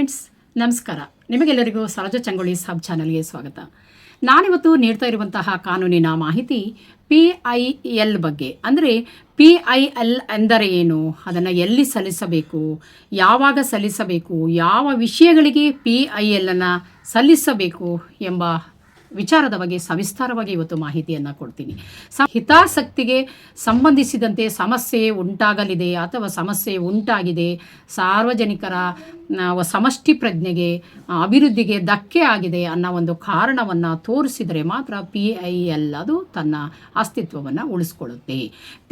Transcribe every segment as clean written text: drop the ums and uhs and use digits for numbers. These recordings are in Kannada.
ಫ್ರೆಂಡ್ಸ್, ನಮಸ್ಕಾರ. ನಿಮಗೆಲ್ಲರಿಗೂ ಸರೋಜ ಚಂಗೊಳ್ಳಿ ಸಬ್ ಚಾನಲ್ಗೆ ಸ್ವಾಗತ. ನಾನಿವತ್ತು ನೀಡ್ತಾ ಇರುವಂತಹ ಕಾನೂನಿನ ಮಾಹಿತಿ PIL ಬಗ್ಗೆ. ಅಂದರೆ PIL ಎಂದರೆ ಏನು, ಅದನ್ನು ಎಲ್ಲಿ ಸಲ್ಲಿಸಬೇಕು, ಯಾವಾಗ ಸಲ್ಲಿಸಬೇಕು, ಯಾವ ವಿಷಯಗಳಿಗೆ PIL ಅನ್ನು ಸಲ್ಲಿಸಬೇಕು ಎಂಬ ವಿಚಾರದ ಬಗ್ಗೆ ಸವಿಸ್ತಾರವಾಗಿ ಇವತ್ತು ಮಾಹಿತಿಯನ್ನು ಕೊಡ್ತೀನಿ. ಹಿತಾಸಕ್ತಿಗೆ ಸಂಬಂಧಿಸಿದಂತೆ ಸಮಸ್ಯೆ ಉಂಟಾಗಲಿದೆ ಅಥವಾ ಸಮಸ್ಯೆ ಉಂಟಾಗಿದೆ, ಸಾರ್ವಜನಿಕರ ಸಮಷ್ಟಿ ಪ್ರಜ್ಞೆಗೆ ಅಭಿವೃದ್ಧಿಗೆ ಧಕ್ಕೆ ಆಗಿದೆ ಅನ್ನೋ ಒಂದು ಕಾರಣವನ್ನು ತೋರಿಸಿದರೆ ಮಾತ್ರ PIL ಅದು ತನ್ನ ಅಸ್ತಿತ್ವವನ್ನು ಉಳಿಸ್ಕೊಳ್ಳುತ್ತೆ.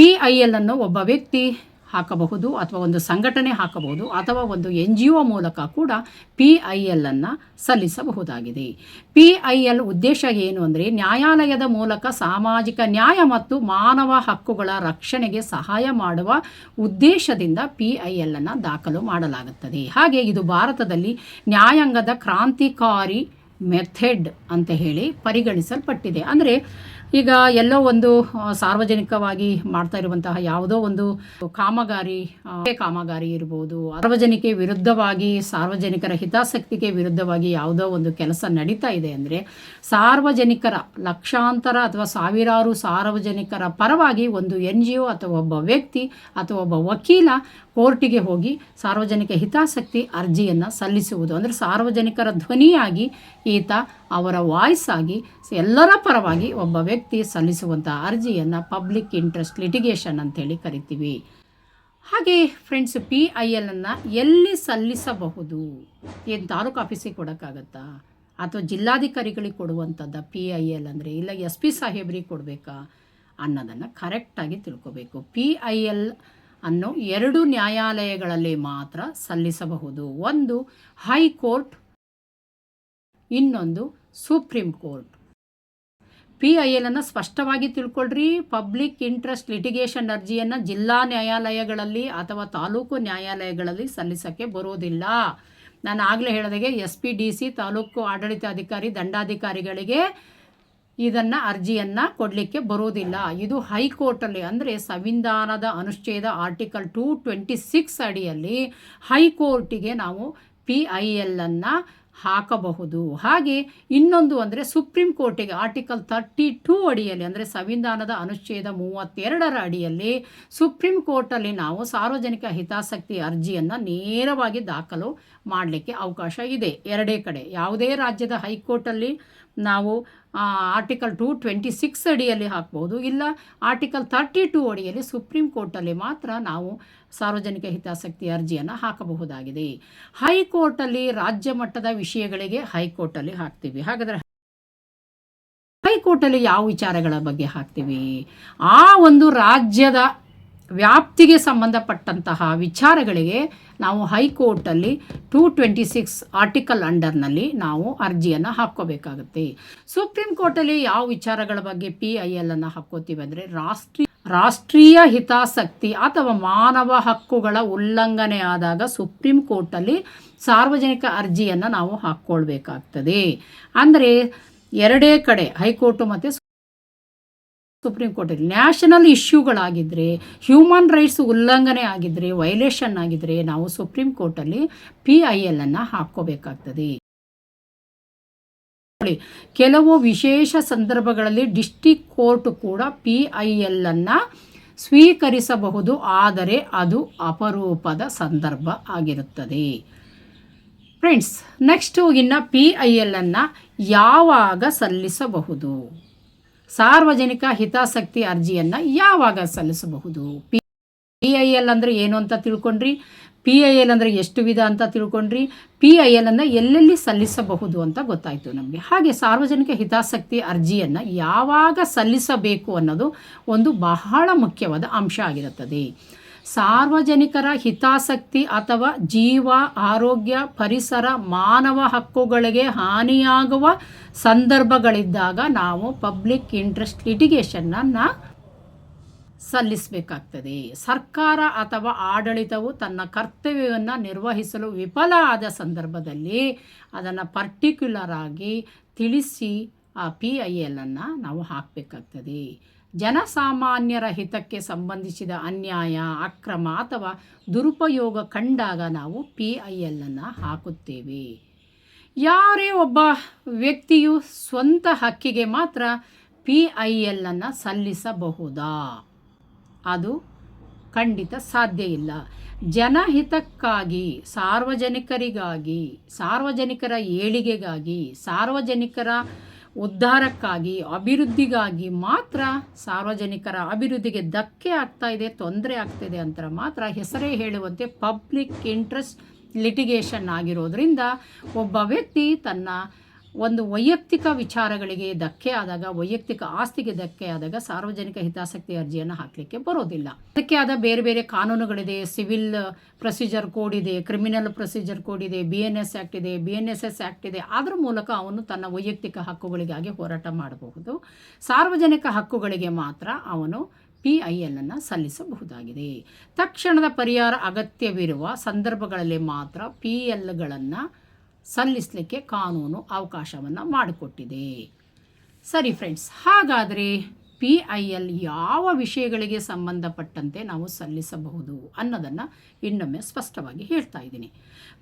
PIL ಅನ್ನು ಒಬ್ಬ ವ್ಯಕ್ತಿ ಹಾಕಬಹುದು ಅಥವಾ ಒಂದು ಸಂಘಟನೆ ಹಾಕಬಹುದು ಅಥವಾ ಒಂದು NGO ಮೂಲಕ ಕೂಡ PIL ಅನ್ನು ಸಲ್ಲಿಸಬಹುದಾಗಿದೆ. PIL ಉದ್ದೇಶ ಏನು ಅಂದರೆ ನ್ಯಾಯಾಲಯದ ಮೂಲಕ ಸಾಮಾಜಿಕ ನ್ಯಾಯ ಮತ್ತು ಮಾನವ ಹಕ್ಕುಗಳ ರಕ್ಷಣೆಗೆ ಸಹಾಯ ಮಾಡುವ ಉದ್ದೇಶದಿಂದ PIL ಅನ್ನು ದಾಖಲು ಮಾಡಲಾಗುತ್ತದೆ. ಹಾಗೆ ಇದು ಭಾರತದಲ್ಲಿ ನ್ಯಾಯಾಂಗದ ಕ್ರಾಂತಿಕಾರಿ ಮೆಥಡ್ ಅಂತ ಹೇಳಿ ಪರಿಗಣಿಸಲ್ಪಟ್ಟಿದೆ. ಅಂದರೆ ಈಗ ಎಲ್ಲೋ ಒಂದು ಸಾರ್ವಜನಿಕವಾಗಿ ಮಾಡ್ತಾ ಇರುವಂತಹ ಯಾವುದೋ ಒಂದು ಕಾಮಗಾರಿ ಇರ್ಬೋದು, ಸಾರ್ವಜನಿಕ ವಿರುದ್ಧವಾಗಿ ಸಾರ್ವಜನಿಕರ ಹಿತಾಸಕ್ತಿಗೆ ವಿರುದ್ಧವಾಗಿ ಯಾವುದೋ ಒಂದು ಕೆಲಸ ನಡೀತಾ ಇದೆ ಅಂದರೆ ಸಾರ್ವಜನಿಕರ ಲಕ್ಷಾಂತರ ಅಥವಾ ಸಾವಿರಾರು ಸಾರ್ವಜನಿಕರ ಪರವಾಗಿ ಒಂದು NGO ಅಥವಾ ಒಬ್ಬ ವ್ಯಕ್ತಿ ಅಥವಾ ಒಬ್ಬ ವಕೀಲ ಕೋರ್ಟಿಗೆ ಹೋಗಿ ಸಾರ್ವಜನಿಕ ಹಿತಾಸಕ್ತಿ ಅರ್ಜಿಯನ್ನು ಸಲ್ಲಿಸುವುದು. ಅಂದರೆ ಸಾರ್ವಜನಿಕರ ಧ್ವನಿಯಾಗಿ ಈತ ಅವರ ವಾಯ್ಸ್ ಆಗಿ ಎಲ್ಲರ ಪರವಾಗಿ ಒಬ್ಬ ವ್ಯಕ್ತಿ ಸಲ್ಲಿಸುವಂಥ ಅರ್ಜಿಯನ್ನು ಪಬ್ಲಿಕ್ ಇಂಟ್ರೆಸ್ಟ್ ಲಿಟಿಗೇಷನ್ ಅಂತೇಳಿ ಕರಿತೀವಿ. ಹಾಗೆ ಫ್ರೆಂಡ್ಸ್, PIL ಅನ್ನು ಎಲ್ಲಿ ಸಲ್ಲಿಸಬಹುದು? ಏನು ತಾಲೂಕು ಆಫೀಸಿಗೆ ಕೊಡೋಕ್ಕಾಗತ್ತಾ ಅಥವಾ ಜಿಲ್ಲಾಧಿಕಾರಿಗಳಿಗೆ ಕೊಡುವಂಥದ್ದು PIL ಅಂದರೆ, ಇಲ್ಲ SP ಸಾಹೇಬ್ರಿಗೆ ಕೊಡಬೇಕಾ ಅನ್ನೋದನ್ನು ಕರೆಕ್ಟಾಗಿ ತಿಳ್ಕೋಬೇಕು. PIL ಅನ್ನು 2 ನ್ಯಾಯಾಲಯಗಳಲ್ಲಿ ಮಾತ್ರ ಸಲ್ಲಿಸಬಹುದು. ಒಂದು ಹೈಕೋರ್ಟ್, ಇನ್ನೊಂದು ಸುಪ್ರೀಂ ಕೋರ್ಟ್. PIL ಅನ್ನು ಸ್ಪಷ್ಟವಾಗಿ ತಿಳ್ಕೊಳ್ರಿ. ಪಬ್ಲಿಕ್ ಇಂಟ್ರೆಸ್ಟ್ ಲಿಟಿಗೇಷನ್ ಅರ್ಜಿಯನ್ನು ಜಿಲ್ಲಾ ನ್ಯಾಯಾಲಯಗಳಲ್ಲಿ ಅಥವಾ ತಾಲೂಕು ನ್ಯಾಯಾಲಯಗಳಲ್ಲಿ ಸಲ್ಲಿಸೋಕ್ಕೆ ಬರೋದಿಲ್ಲ. ನಾನು ಆಗಲೇ ಹೇಳಿದಾಗೆ SP DC ತಾಲೂಕು ಆಡಳಿತಾಧಿಕಾರಿ ದಂಡಾಧಿಕಾರಿಗಳಿಗೆ ಇದನ್ನು ಅರ್ಜಿಯನ್ನು ಕೊಡಲಿಕ್ಕೆ ಬರೋದಿಲ್ಲ. ಇದು ಹೈಕೋರ್ಟಲ್ಲಿ ಅಂದರೆ ಸಂವಿಧಾನದ ಅನುಚ್ಛೇದ ಆರ್ಟಿಕಲ್ 226 ಅಡಿಯಲ್ಲಿ ಹೈಕೋರ್ಟಿಗೆ ನಾವು PIL ಅನ್ನು ಹಾಕಬಹುದು. ಹಾಗೆ ಇನ್ನೊಂದು ಅಂದರೆ ಸುಪ್ರೀಂ ಕೋರ್ಟಿಗೆ ಆರ್ಟಿಕಲ್ 32 ಅಡಿಯಲ್ಲಿ ಅಂದರೆ ಸಂವಿಧಾನದ ಅನುಚ್ಛೇದ 32ರ ಅಡಿಯಲ್ಲಿ ಸುಪ್ರೀಂ ಕೋರ್ಟಲ್ಲಿ ನಾವು ಸಾರ್ವಜನಿಕ ಹಿತಾಸಕ್ತಿ ಅರ್ಜಿಯನ್ನು ನೇರವಾಗಿ ದಾಖಲು ಮಾಡಲಿಕ್ಕೆ ಅವಕಾಶ ಇದೆ. ಎರಡೇ ಕಡೆ ಯಾವುದೇ ರಾಜ್ಯದ ಹೈಕೋರ್ಟಲ್ಲಿ ನಾವು ಆರ್ಟಿಕಲ್ 226 ಅಡಿಯಲ್ಲಿ ಹಾಕ್ಬೋದು, ಇಲ್ಲ ಆರ್ಟಿಕಲ್ 32 ಅಡಿಯಲ್ಲಿ ಸುಪ್ರೀಂ ಕೋರ್ಟಲ್ಲಿ ಮಾತ್ರ ನಾವು ಸಾರ್ವಜನಿಕ ಹಿತಾಸಕ್ತಿ ಅರ್ಜಿಯನ್ನು ಹಾಕಬಹುದಾಗಿದೆ. ಹೈಕೋರ್ಟಲ್ಲಿ ರಾಜ್ಯ ಮಟ್ಟದ ವಿಷಯಗಳಿಗೆ ಹೈಕೋರ್ಟಲ್ಲಿ ಹಾಕ್ತೀವಿ. ಹಾಗಾದರೆ ಹೈಕೋರ್ಟಲ್ಲಿ ಯಾವ ವಿಚಾರಗಳ ಬಗ್ಗೆ ಹಾಕ್ತೀವಿ? ಆ ಒಂದು ರಾಜ್ಯದ ವ್ಯಾಪ್ತಿಗೆ ಸಂಬಂಧಪಟ್ಟಂತಹ ವಿಚಾರಗಳಿಗೆ ನಾವು ಹೈಕೋರ್ಟಲ್ಲಿ 226 ಆರ್ಟಿಕಲ್ ಅಂಡರ್ನಲ್ಲಿ ನಾವು ಅರ್ಜಿಯನ್ನು ಹಾಕ್ಕೋಬೇಕಾಗುತ್ತೆ. ಸುಪ್ರೀಂ ಕೋರ್ಟಲ್ಲಿ ಯಾವ ವಿಚಾರಗಳ ಬಗ್ಗೆ PIL ಅನ್ನು ಹಾಕ್ಕೋತೀವಿ ಅಂದರೆ ರಾಷ್ಟ್ರೀಯ ಹಿತಾಸಕ್ತಿ ಅಥವಾ ಮಾನವ ಹಕ್ಕುಗಳ ಉಲ್ಲಂಘನೆ ಆದಾಗ ಸುಪ್ರೀಂ ಕೋರ್ಟಲ್ಲಿ ಸಾರ್ವಜನಿಕ ಅರ್ಜಿಯನ್ನು ನಾವು ಹಾಕ್ಕೊಳ್ಬೇಕಾಗ್ತದೆ. ಅಂದರೆ ಎರಡೇ ಕಡೆ ಹೈಕೋರ್ಟು ಮತ್ತು ಸುಪ್ರೀಂ ಕೋರ್ಟಲ್ಲಿ ನ್ಯಾಷನಲ್ ಇಶ್ಯೂಗಳಾಗಿದ್ದರೆ, ಹ್ಯೂಮನ್ ರೈಟ್ಸ್ ಉಲ್ಲಂಘನೆ ಆಗಿದ್ದರೆ, ವೈಲೇಷನ್ ಆಗಿದ್ದರೆ ನಾವು ಸುಪ್ರೀಂ ಕೋರ್ಟಲ್ಲಿ PIL ಅನ್ನು ಹಾಕ್ಕೋಬೇಕಾಗ್ತದೆ. ಕೆಲವು ವಿಶೇಷ ಸಂದರ್ಭಗಳಲ್ಲಿ ಡಿಸ್ಟ್ರಿಕ್ಟ್ ಕೋರ್ಟ್ ಕೂಡ PIL ಅನ್ನು ಸ್ವೀಕರಿಸಬಹುದು, ಆದರೆ ಅದು ಅಪರೂಪದ ಸಂದರ್ಭ ಆಗಿರುತ್ತದೆ. ಫ್ರೆಂಡ್ಸ್, ನೆಕ್ಸ್ಟು ಇನ್ನು PIL ಅನ್ನು ಯಾವಾಗ ಸಲ್ಲಿಸಬಹುದು? ಸಾರ್ವಜನಿಕ ಹಿತಾಸಕ್ತಿ ಅರ್ಜಿಯನ್ನು ಯಾವಾಗ ಸಲ್ಲಿಸಬಹುದು? PIL ಅಂದರೆ ಏನು ಅಂತ ತಿಳ್ಕೊಂಡ್ರಿ, PIL ಅಂದರೆ ಎಷ್ಟು ವಿಧ ಅಂತ ತಿಳ್ಕೊಂಡ್ರಿ, PIL ಅನ್ನು ಎಲ್ಲೆಲ್ಲಿ ಸಲ್ಲಿಸಬಹುದು ಅಂತ ಗೊತ್ತಾಯಿತು ನಮಗೆ. ಹಾಗೆ ಸಾರ್ವಜನಿಕ ಹಿತಾಸಕ್ತಿ ಅರ್ಜಿಯನ್ನು ಯಾವಾಗ ಸಲ್ಲಿಸಬೇಕು ಅನ್ನೋದು ಒಂದು ಬಹಳ ಮುಖ್ಯವಾದ ಅಂಶ ಆಗಿರುತ್ತದೆ. ಸಾರ್ವಜನಿಕರ ಹಿತಾಸಕ್ತಿ ಅಥವಾ ಜೀವ, ಆರೋಗ್ಯ, ಪರಿಸರ, ಮಾನವ ಹಕ್ಕುಗಳಿಗೆ ಹಾನಿಯಾಗುವ ಸಂದರ್ಭಗಳಿದ್ದಾಗ ನಾವು ಪಬ್ಲಿಕ್ ಇಂಟ್ರೆಸ್ಟ್ ಲಿಟಿಗೇಷನನ್ನು ಸಲ್ಲಿಸಬೇಕಾಗ್ತದೆ. ಸರ್ಕಾರ ಅಥವಾ ಆಡಳಿತವು ತನ್ನ ಕರ್ತವ್ಯವನ್ನು ನಿರ್ವಹಿಸಲು ವಿಫಲ ಆದ ಸಂದರ್ಭದಲ್ಲಿ ಅದನ್ನು ಪರ್ಟಿಕ್ಯುಲರ್ ಆಗಿ ತಿಳಿಸಿ ಆ PIL ಅನ್ನು ನಾವು ಹಾಕಬೇಕಾಗ್ತದೆ. ಜನಸಾಮಾನ್ಯರ ಹಿತಕ್ಕೆ ಸಂಬಂಧಿಸಿದ ಅನ್ಯಾಯ, ಅಕ್ರಮ ಅಥವಾ ದುರುಪಯೋಗ ಕಂಡಾಗ ನಾವು PIL ಅನ್ನು ಹಾಕುತ್ತೇವೆ. ಯಾರೇ ಒಬ್ಬ ವ್ಯಕ್ತಿಯು ಸ್ವಂತ ಹಕ್ಕಿಗೆ ಮಾತ್ರ PIL ಅನ್ನು ಸಲ್ಲಿಸಬಹುದಾ? ಅದು ಖಂಡಿತ ಸಾಧ್ಯ ಇಲ್ಲ. ಜನಹಿತಕ್ಕಾಗಿ, ಸಾರ್ವಜನಿಕರಿಗಾಗಿ, ಸಾರ್ವಜನಿಕರ ಏಳಿಗೆಗಾಗಿ, ಸಾರ್ವಜನಿಕರ ಉದ್ಧಾರಕ್ಕಾಗಿ, ಅಭಿವೃದ್ಧಿಗಾಗಿ ಮಾತ್ರ, ಸಾರ್ವಜನಿಕರ ಅಭಿವೃದ್ಧಿಗೆ ಧಕ್ಕೆ ಆಗ್ತಾ ಇದೆ, ತೊಂದರೆ ಆಗ್ತಿದೆ ಅಂತ ಮಾತ್ರ ಹೆಸರೇ ಹೇಳುವಂತೆ ಪಬ್ಲಿಕ್ ಇಂಟ್ರೆಸ್ಟ್ ಲಿಟಿಗೇಷನ್ ಆಗಿರೋದ್ರಿಂದ ಒಬ್ಬ ವ್ಯಕ್ತಿ ತನ್ನ ಒಂದು ವೈಯಕ್ತಿಕ ವಿಚಾರಗಳಿಗೆ ಧಕ್ಕೆ ಆದಾಗ, ವೈಯಕ್ತಿಕ ಆಸ್ತಿಗೆ ಧಕ್ಕೆ ಆದಾಗ ಸಾರ್ವಜನಿಕ ಹಿತಾಸಕ್ತಿ ಅರ್ಜಿಯನ್ನು ಹಾಕಲಿಕ್ಕೆ ಬರೋದಿಲ್ಲ. ಅದಕ್ಕೆ ಆದ ಬೇರೆ ಬೇರೆ ಕಾನೂನುಗಳಿದೆ. ಸಿವಿಲ್ ಪ್ರೊಸೀಜರ್ ಕೋಡ್ ಇದೆ, ಕ್ರಿಮಿನಲ್ ಪ್ರೊಸೀಜರ್ ಕೋಡ್ ಇದೆ, BNS ಆ್ಯಕ್ಟ್ ಇದೆ, BNSS ಆ್ಯಕ್ಟ್ ಇದೆ. ಅದರ ಮೂಲಕ ಅವನು ತನ್ನ ವೈಯಕ್ತಿಕ ಹಕ್ಕುಗಳಿಗಾಗಿ ಹೋರಾಟ ಮಾಡಬಹುದು. ಸಾರ್ವಜನಿಕ ಹಕ್ಕುಗಳಿಗೆ ಮಾತ್ರ ಅವನು PIL ಅನ್ನು ಸಲ್ಲಿಸಬಹುದಾಗಿದೆ. ತಕ್ಷಣದ ಪರಿಹಾರ ಅಗತ್ಯವಿರುವ ಸಂದರ್ಭಗಳಲ್ಲಿ ಮಾತ್ರ PILಗಳನ್ನು ಸಲ್ಲಿಸಲಿಕ್ಕೆ ಕಾನೂನು ಅವಕಾಶವನ್ನು ಮಾಡಿಕೊಟ್ಟಿದೆ. ಸರಿ ಫ್ರೆಂಡ್ಸ್, ಹಾಗಾದರೆ PIL ಯಾವ ವಿಷಯಗಳಿಗೆ ಸಂಬಂಧಪಟ್ಟಂತೆ ನಾವು ಸಲ್ಲಿಸಬಹುದು ಅನ್ನೋದನ್ನು ಇನ್ನೊಮ್ಮೆ ಸ್ಪಷ್ಟವಾಗಿ ಹೇಳ್ತಾ ಇದ್ದೀನಿ.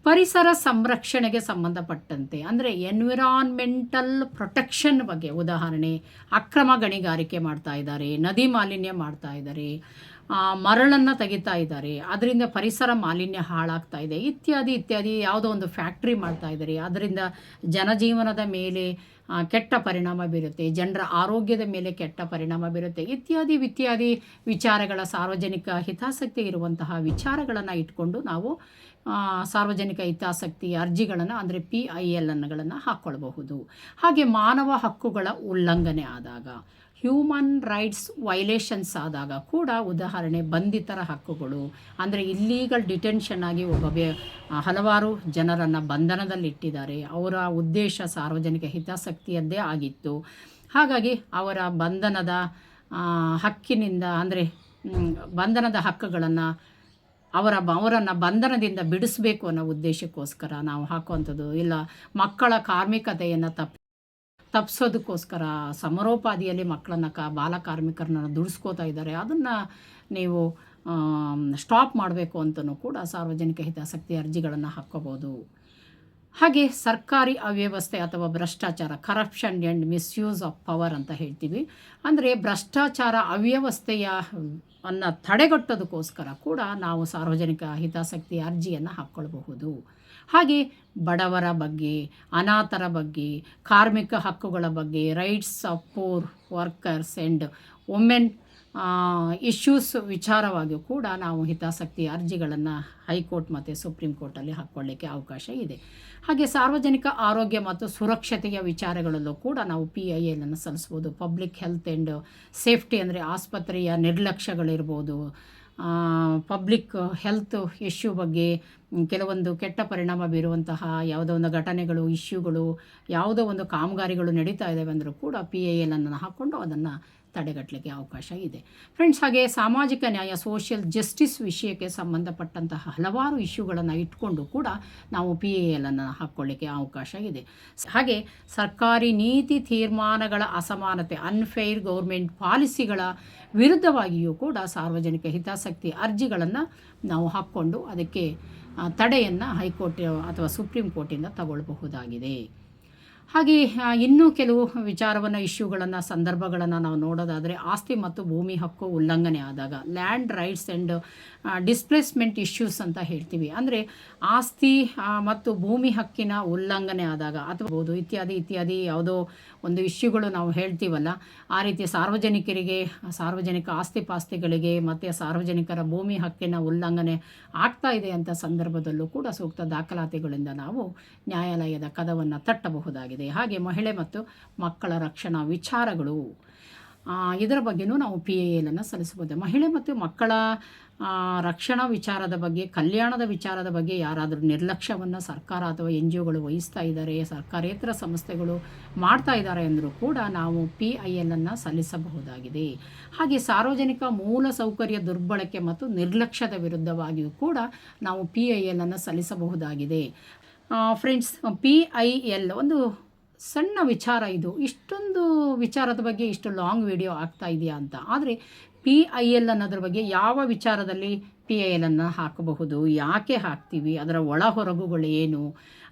ಪರಿಸರ ಸಂರಕ್ಷಣೆಗೆ ಸಂಬಂಧಪಟ್ಟಂತೆ, ಅಂದರೆ ಎನ್ವಿರಾನ್ಮೆಂಟಲ್ ಪ್ರೊಟೆಕ್ಷನ್ ಬಗ್ಗೆ, ಉದಾಹರಣೆ ಅಕ್ರಮ ಗಣಿಗಾರಿಕೆ ಮಾಡ್ತಾ ಇದ್ದಾರೆ, ನದಿ ಮಾಲಿನ್ಯ ಮಾಡ್ತಾ ಇದ್ದಾರೆ, ಮರಳನ್ನು ತೆಗಿತಾ ಇದ್ದಾರೆ, ಅದರಿಂದ ಪರಿಸರ ಮಾಲಿನ್ಯ ಹಾಳಾಗ್ತಾ ಇದೆ, ಇತ್ಯಾದಿ ಇತ್ಯಾದಿ. ಯಾವುದೋ ಒಂದು ಫ್ಯಾಕ್ಟ್ರಿ ಮಾಡ್ತಾ ಇದ್ದಾರೆ, ಅದರಿಂದ ಜನಜೀವನದ ಮೇಲೆ ಕೆಟ್ಟ ಪರಿಣಾಮ ಬೀರುತ್ತೆ, ಜನರ ಆರೋಗ್ಯದ ಮೇಲೆ ಕೆಟ್ಟ ಪರಿಣಾಮ ಬೀರುತ್ತೆ, ಇತ್ಯಾದಿ ವಿಚಾರಗಳ ಸಾರ್ವಜನಿಕ ಹಿತಾಸಕ್ತಿ ಇರುವಂತಹ ವಿಚಾರಗಳನ್ನು ಇಟ್ಕೊಂಡು ನಾವು ಸಾರ್ವಜನಿಕ ಹಿತಾಸಕ್ತಿ ಅರ್ಜಿಗಳನ್ನು, ಅಂದರೆ PILಗಳನ್ನು ಹಾಕ್ಕೊಳ್ಬಹುದು. ಹಾಗೆ ಮಾನವ ಹಕ್ಕುಗಳ ಉಲ್ಲಂಘನೆ ಆದಾಗ, ಹ್ಯೂಮನ್ ರೈಟ್ಸ್ ವೈಲೇಷನ್ಸ್ ಆದಾಗ ಕೂಡ, ಉದಾಹರಣೆ ಬಂಧಿತರ ಹಕ್ಕುಗಳು, ಅಂದರೆ ಇಲ್ಲೀಗಲ್ ಡಿಟೆನ್ಷನ್ ಆಗಿ ಹಲವಾರು ಜನರನ್ನು ಬಂಧನದಲ್ಲಿಟ್ಟಿದ್ದಾರೆ, ಅವರ ಉದ್ದೇಶ ಸಾರ್ವಜನಿಕ ಹಿತಾಸಕ್ತಿಯದ್ದೇ ಆಗಿತ್ತು. ಹಾಗಾಗಿ ಅವರ ಬಂಧನದ ಹಕ್ಕಿನಿಂದ, ಅಂದರೆ ಬಂಧನದ ಹಕ್ಕುಗಳನ್ನು ಅವರನ್ನು ಬಂಧನದಿಂದ ಬಿಡಿಸಬೇಕು ಅನ್ನೋ ಉದ್ದೇಶಕ್ಕೋಸ್ಕರ ನಾವು ಹಾಕುವಂಥದ್ದು. ಇಲ್ಲ ಮಕ್ಕಳ ಕಾರ್ಮಿಕತೆಯನ್ನು ತಪ್ಪಿಸೋದಕ್ಕೋಸ್ಕರ ಸಮರೋಪಾದಿಯಲ್ಲಿ ಮಕ್ಕಳನ್ನು ಬಾಲ ಕಾರ್ಮಿಕರನ್ನ ದುಡಿಸ್ಕೋತಾ ಇದ್ದಾರೆ, ಅದನ್ನು ನೀವು ಸ್ಟಾಪ್ ಮಾಡಬೇಕು ಅಂತಲೂ ಕೂಡ ಸಾರ್ವಜನಿಕ ಹಿತಾಸಕ್ತಿ ಅರ್ಜಿಗಳನ್ನು ಹಾಕ್ಕೋಬೋದು. ಹಾಗೆ ಸರ್ಕಾರಿ ಅವ್ಯವಸ್ಥೆ ಅಥವಾ ಭ್ರಷ್ಟಾಚಾರ, corruption and misuse of power ಅಂತ ಹೇಳ್ತೀವಿ. ಅಂದರೆ ಭ್ರಷ್ಟಾಚಾರ, ಅವ್ಯವಸ್ಥೆಯ ಅನ್ನು ತಡೆಗಟ್ಟೋದಕ್ಕೋಸ್ಕರ ಕೂಡ ನಾವು ಸಾರ್ವಜನಿಕ ಹಿತಾಸಕ್ತಿ ಅರ್ಜಿಯನ್ನು ಹಾಕ್ಕೊಳ್ಬಹುದು. ಹಾಗೆ ಬಡವರ ಬಗ್ಗೆ, ಅನಾಥರ ಬಗ್ಗೆ, ಕಾರ್ಮಿಕ ಹಕ್ಕುಗಳ ಬಗ್ಗೆ, rights of poor workers and women issues ವಿಚಾರವಾಗಿಯೂ ಕೂಡ ನಾವು ಹಿತಾಸಕ್ತಿ ಅರ್ಜಿಗಳನ್ನು ಹೈಕೋರ್ಟ್ ಮತ್ತು ಸುಪ್ರೀಂ ಕೋರ್ಟಲ್ಲಿ ಹಾಕ್ಕೊಳ್ಳಿಕ್ಕೆ ಅವಕಾಶ ಇದೆ. ಹಾಗೆ ಸಾರ್ವಜನಿಕ ಆರೋಗ್ಯ ಮತ್ತು ಸುರಕ್ಷತೆಯ ವಿಚಾರಗಳಲ್ಲೂ ಕೂಡ ನಾವು PILನ್ನು ಸಲ್ಲಿಸ್ಬೋದು. ಪಬ್ಲಿಕ್ ಹೆಲ್ತ್ ಆ್ಯಂಡ್ ಸೇಫ್ಟಿ, ಅಂದರೆ ಆಸ್ಪತ್ರೆಯ ನಿರ್ಲಕ್ಷ್ಯಗಳಿರ್ಬೋದು, ಪಬ್ಲಿಕ್ ಹೆಲ್ತ್ ಇಶ್ಯೂ ಬಗ್ಗೆ ಕೆಲವೊಂದು ಕೆಟ್ಟ ಪರಿಣಾಮ ಬೀರುವಂತಹ ಯಾವುದೋ ಒಂದು ಘಟನೆಗಳು, ಇಶ್ಯೂಗಳು, ಯಾವುದೋ ಒಂದು ಕಾಮಗಾರಿಗಳು ನಡೀತಾ ಇದ್ದಾವೆ ಅಂದರೂ ಕೂಡ PILನ್ನು ಹಾಕ್ಕೊಂಡು ಅದನ್ನು ತಡೆಗಟ್ಟಲಿಕ್ಕೆ ಅವಕಾಶ ಇದೆ. ಫ್ರೆಂಡ್ಸ್, ಹಾಗೆ ಸಾಮಾಜಿಕ ನ್ಯಾಯ, ಸೋಷಿಯಲ್ ಜಸ್ಟಿಸ್ ವಿಷಯಕ್ಕೆ ಸಂಬಂಧಪಟ್ಟಂತಹ ಹಲವಾರು ಇಶ್ಯೂಗಳನ್ನು ಇಟ್ಕೊಂಡು ಕೂಡ ನಾವು PILನ್ನು ಹಾಕ್ಕೊಳ್ಳಿಕ್ಕೆ ಅವಕಾಶ ಇದೆ. ಹಾಗೆ ಸರ್ಕಾರಿ ನೀತಿ ತೀರ್ಮಾನಗಳ ಅಸಮಾನತೆ, ಅನ್ಫೇರ್ ಗೌರ್ಮೆಂಟ್ ಪಾಲಿಸಿಗಳ ವಿರುದ್ಧವಾಗಿಯೂ ಕೂಡ ಸಾರ್ವಜನಿಕ ಹಿತಾಸಕ್ತಿ ಅರ್ಜಿಗಳನ್ನು ನಾವು ಹಾಕ್ಕೊಂಡು ಅದಕ್ಕೆ ತಡೆಯನ್ನು ಹೈಕೋರ್ಟ್ ಅಥವಾ ಸುಪ್ರೀಂ ಕೋರ್ಟಿಂದ ತಗೊಳ್ಬಹುದಾಗಿದೆ. ಹಾಗೆ ಇನ್ನೂ ಕೆಲವು ವಿಚಾರವನ್ನು, ಇಶ್ಯೂಗಳನ್ನು, ಸಂದರ್ಭಗಳನ್ನು ನಾವು ನೋಡೋದಾದರೆ, ಆಸ್ತಿ ಮತ್ತು ಭೂಮಿ ಹಕ್ಕು ಉಲ್ಲಂಘನೆ ಆದಾಗ, land rights and displacement issues ಅಂತ ಹೇಳ್ತೀವಿ. ಅಂದರೆ ಆಸ್ತಿ ಮತ್ತು ಭೂಮಿ ಹಕ್ಕಿನ ಉಲ್ಲಂಘನೆ ಆದಾಗ ಅಥವಾ ಇತ್ಯಾದಿ ಯಾವುದೋ ಒಂದು ಇಶ್ಯೂಗಳು ನಾವು ಹೇಳ್ತೀವಲ್ಲ, ಆ ರೀತಿ ಸಾರ್ವಜನಿಕರಿಗೆ, ಸಾರ್ವಜನಿಕ ಆಸ್ತಿ ಪಾಸ್ತಿಗಳಿಗೆ ಮತ್ತು ಸಾರ್ವಜನಿಕರ ಭೂಮಿ ಹಕ್ಕಿನ ಉಲ್ಲಂಘನೆ ಆಗ್ತಾ ಇದೆ ಅಂತ ಸಂದರ್ಭದಲ್ಲೂ ಕೂಡ ಸೂಕ್ತ ದಾಖಲಾತಿಗಳಿಂದ ನಾವು ನ್ಯಾಯಾಲಯದ ಕದವನ್ನು ತಟ್ಟಬಹುದಾಗಿದೆ. ಹಾಗೆ ಮಹಿಳೆ ಮತ್ತು ಮಕ್ಕಳ ರಕ್ಷಣಾ ವಿಚಾರಗಳು, ಇದರ ಬಗ್ಗೆಯೂ ನಾವು PILನ್ನು ಸಲ್ಲಿಸಬಹುದು. ಮಹಿಳೆ ಮತ್ತು ಮಕ್ಕಳ ರಕ್ಷಣಾ ವಿಚಾರದ ಬಗ್ಗೆ, ಕಲ್ಯಾಣದ ವಿಚಾರದ ಬಗ್ಗೆ ಯಾರಾದರೂ ನಿರ್ಲಕ್ಷ್ಯವನ್ನು ಸರ್ಕಾರ ಅಥವಾ NGOಗಳು ವಹಿಸ್ತಾ ಇದ್ದಾರೆ, ಸರ್ಕಾರೇತರ ಸಂಸ್ಥೆಗಳು ಮಾಡ್ತಾ ಇದ್ದಾರೆ ಅಂದರೂ ಕೂಡ ನಾವು PILನ್ನು ಸಲ್ಲಿಸಬಹುದಾಗಿದೆ. ಹಾಗೆ ಸಾರ್ವಜನಿಕ ಮೂಲ ಸೌಕರ್ಯ ದುರ್ಬಳಕೆ ಮತ್ತು ನಿರ್ಲಕ್ಷ್ಯದ ವಿರುದ್ಧವಾಗಿಯೂ ಕೂಡ ನಾವು PILನ್ನು ಸಲ್ಲಿಸಬಹುದಾಗಿದೆ. ಫ್ರೆಂಡ್ಸ್, PIL ಒಂದು ಸಣ್ಣ ವಿಚಾರ ಇದು, ಇಷ್ಟೊಂದು ವಿಚಾರದ ಬಗ್ಗೆ ಇಷ್ಟು ಲಾಂಗ್ ವಿಡಿಯೋ ಆಗ್ತಾ ಇದೆಯಾ ಅಂತ. ಆದರೆ PIL ಅನ್ನೋದ್ರ ಬಗ್ಗೆ ಯಾವ ವಿಚಾರದಲ್ಲಿ PIL ಅನ್ನು ಹಾಕಬಹುದು, ಯಾಕೆ ಹಾಕ್ತೀವಿ, ಅದರ ಒಳ ಹೊರಗುಗಳು ಏನು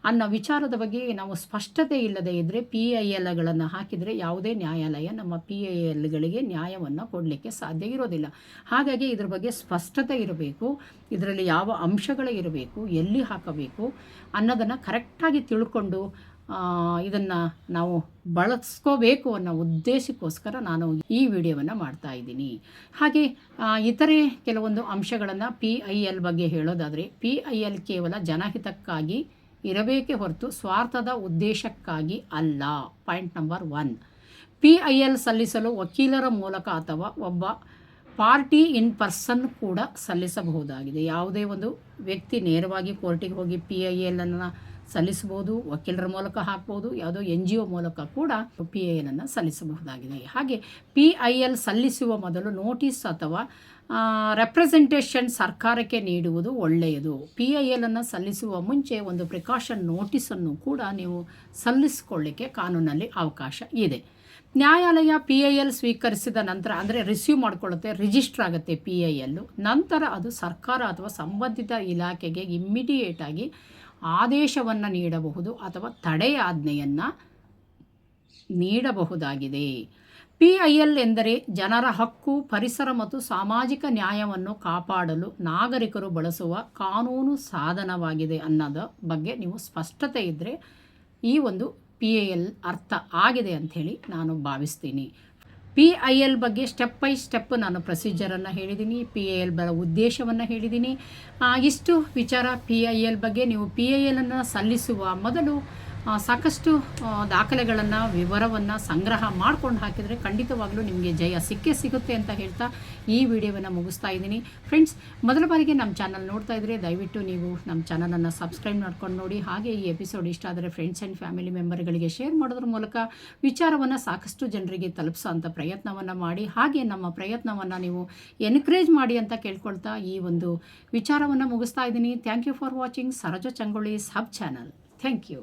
ಅನ್ನೋ ವಿಚಾರದ ಬಗ್ಗೆ ನಾವು ಸ್ಪಷ್ಟತೆ ಇಲ್ಲದೆ ಇದ್ದರೆ PILಗಳನ್ನು ಹಾಕಿದರೆ ಯಾವುದೇ ನ್ಯಾಯಾಲಯ ನಮ್ಮ PILಗಳಿಗೆ ನ್ಯಾಯವನ್ನು ಕೊಡಲಿಕ್ಕೆ ಸಾಧ್ಯ ಇರೋದಿಲ್ಲ. ಹಾಗಾಗಿ ಇದ್ರ ಬಗ್ಗೆ ಸ್ಪಷ್ಟತೆ ಇರಬೇಕು, ಇದರಲ್ಲಿ ಯಾವ ಅಂಶಗಳು ಇರಬೇಕು, ಎಲ್ಲಿ ಹಾಕಬೇಕು ಅನ್ನೋದನ್ನು ಕರೆಕ್ಟಾಗಿ ತಿಳ್ಕೊಂಡು ಇದನ್ನು ನಾವು ಬಳಸ್ಕೋಬೇಕು ಅನ್ನೋ ಉದ್ದೇಶಕ್ಕೋಸ್ಕರ ನಾನು ಈ ವಿಡಿಯೋವನ್ನು ಮಾಡ್ತಾ ಇದ್ದೀನಿ. ಹಾಗೆ ಇತರೆ ಕೆಲವೊಂದು ಅಂಶಗಳನ್ನು PIL ಬಗ್ಗೆ ಹೇಳೋದಾದರೆ, PIL ಕೇವಲ ಜನಹಿತಕ್ಕಾಗಿ ಇರಬೇಕೇ ಹೊರತು ಸ್ವಾರ್ಥದ ಉದ್ದೇಶಕ್ಕಾಗಿ ಅಲ್ಲ. ಪಾಯಿಂಟ್ ನಂಬರ್ 1, PIL ಸಲ್ಲಿಸಲು ವಕೀಲರ ಮೂಲಕ ಅಥವಾ ಒಬ್ಬ ಪಾರ್ಟಿ ಇನ್ ಪರ್ಸನ್ ಕೂಡ ಸಲ್ಲಿಸಬಹುದಾಗಿದೆ. ಯಾವುದೇ ಒಂದು ವ್ಯಕ್ತಿ ನೇರವಾಗಿ ಕೋರ್ಟಿಗೆ ಹೋಗಿ PIL ಅನ್ನು ಸಲ್ಲಿಸ್ಬೋದು, ವಕೀಲರ ಮೂಲಕ ಹಾಕ್ಬೋದು, ಯಾವುದೋ NGO ಮೂಲಕ ಕೂಡ PIL ಅನ್ನು ಸಲ್ಲಿಸಬಹುದಾಗಿದೆ. ಹಾಗೆ PIL ಸಲ್ಲಿಸುವ ಮೊದಲು ನೋಟಿಸ್ ಅಥವಾ ರೆಪ್ರೆಸೆಂಟೇಷನ್ ಸರ್ಕಾರಕ್ಕೆ ನೀಡುವುದು ಒಳ್ಳೆಯದು. PIL ಅನ್ನು ಸಲ್ಲಿಸುವ ಮುಂಚೆ ಒಂದು ಪ್ರಿಕಾಷನ್ ನೋಟಿಸನ್ನು ಕೂಡ ನೀವು ಸಲ್ಲಿಸಿಕೊಳ್ಳಿಕ್ಕೆ ಕಾನೂನಲ್ಲಿ ಅವಕಾಶ ಇದೆ. ನ್ಯಾಯಾಲಯ PIL ಸ್ವೀಕರಿಸಿದ ನಂತರ, ಅಂದರೆ ರಿಸೀವ್ ಮಾಡಿಕೊಳ್ಳುತ್ತೆ, ರಿಜಿಸ್ಟರ್ ಆಗುತ್ತೆ PIL, ನಂತರ ಅದು ಸರ್ಕಾರ ಅಥವಾ ಸಂಬಂಧಿತ ಇಲಾಖೆಗೆ ಇಮ್ಮಿಡಿಯೇಟಾಗಿ ಆದೇಶವನ್ನು ನೀಡಬಹುದು ಅಥವಾ ತಡೆಯಾಜ್ಞೆಯನ್ನು ನೀಡಬಹುದಾಗಿದೆ. PIL ಎಂದರೆ ಜನರ ಹಕ್ಕು, ಪರಿಸರ ಮತ್ತು ಸಾಮಾಜಿಕ ನ್ಯಾಯವನ್ನು ಕಾಪಾಡಲು ನಾಗರಿಕರು ಬಳಸುವ ಕಾನೂನು ಸಾಧನವಾಗಿದೆ ಅನ್ನೋದ ಬಗ್ಗೆ ನೀವು ಸ್ಪಷ್ಟತೆ ಇದ್ದರೆ ಈ ಒಂದು PIL ಅರ್ಥ ಆಗಿದೆ ಅಂಥೇಳಿ ನಾನು ಭಾವಿಸ್ತೀನಿ. PIL ಬಗ್ಗೆ ಸ್ಟೆಪ್ ಬೈ ಸ್ಟೆಪ್ ನಾನು ಪ್ರೊಸೀಜರನ್ನು ಹೇಳಿದ್ದೀನಿ, PIL ಉದ್ದೇಶವನ್ನು ಹೇಳಿದ್ದೀನಿ. ಇಷ್ಟು ವಿಚಾರ PIL ಬಗ್ಗೆ. ನೀವು PIL ಅನ್ನು ಸಲ್ಲಿಸುವ ಮೊದಲು ಸಾಕಷ್ಟು ದಾಖಲೆಗಳನ್ನು, ವಿವರವನ್ನು ಸಂಗ್ರಹ ಮಾಡ್ಕೊಂಡು ಹಾಕಿದರೆ ಖಂಡಿತವಾಗಲೂ ನಿಮಗೆ ಜಯ ಸಿಗುತ್ತೆ ಅಂತ ಹೇಳ್ತಾ ಈ ವಿಡಿಯೋವನ್ನು ಮುಗಿಸ್ತಾ ಇದ್ದೀನಿ. ಫ್ರೆಂಡ್ಸ್, ಮೊದಲ ಬಾರಿಗೆ ನಮ್ಮ ಚಾನಲ್ ನೋಡ್ತಾ ಇದ್ದರೆ ದಯವಿಟ್ಟು ನೀವು ನಮ್ಮ ಚಾನಲನ್ನು ಸಬ್ಸ್ಕ್ರೈಬ್ ಮಾಡ್ಕೊಂಡು ನೋಡಿ. ಹಾಗೆ ಈ ಎಪಿಸೋಡ್ ಇಷ್ಟ ಆದರೆ ಫ್ರೆಂಡ್ಸ್ ಆ್ಯಂಡ್ ಫ್ಯಾಮಿಲಿ ಮೆಂಬರ್ಗಳಿಗೆ ಶೇರ್ ಮಾಡೋದ್ರ ಮೂಲಕ ವಿಚಾರವನ್ನು ಸಾಕಷ್ಟು ಜನರಿಗೆ ತಲುಪಿಸೋ ಅಂಥ ಪ್ರಯತ್ನವನ್ನು ಮಾಡಿ. ಹಾಗೆ ನಮ್ಮ ಪ್ರಯತ್ನವನ್ನು ನೀವು ಎನ್ಕರೇಜ್ ಮಾಡಿ ಅಂತ ಕೇಳ್ಕೊಳ್ತಾ ಈ ಒಂದು ವಿಚಾರವನ್ನು ಮುಗಿಸ್ತಾ ಇದ್ದೀನಿ. Thank you for watching Saroja Changolli sub channel. Thank you.